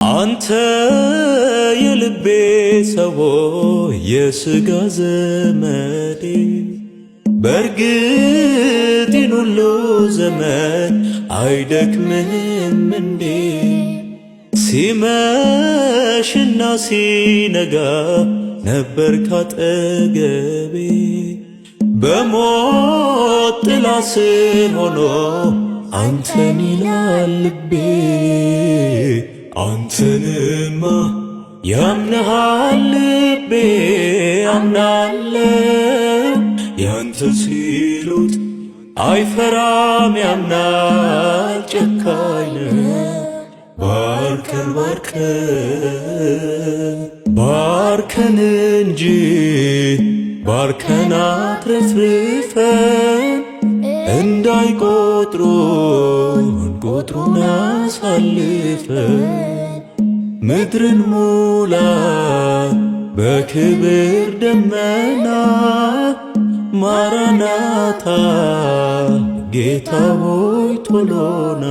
አንተ የልቤ ሰው የሥጋ ዘመዴ በርግጥ ሁሉ ዘመን አይደክምህም እንዴ? ሲመሽና ሲነጋ ነበር ካጠገቤ በሞት ጥላ ስር ሆኖ አንተን ይላል ልቤ። አንተንማ ያምንሃል ልቤ ያምናለው ያንተ ሲሉት አይፈራም ያምናል ጨካኝ ነው። ባርከን ባርከን ባርከን እንጂ ባርከን አትረፍርፈን እንዳይቆጥሩን ቁጥሩን አሳልፈን ምድርን ሙላ በክብር ደመና ማራናታ ጌታ ሆይ ቶሎና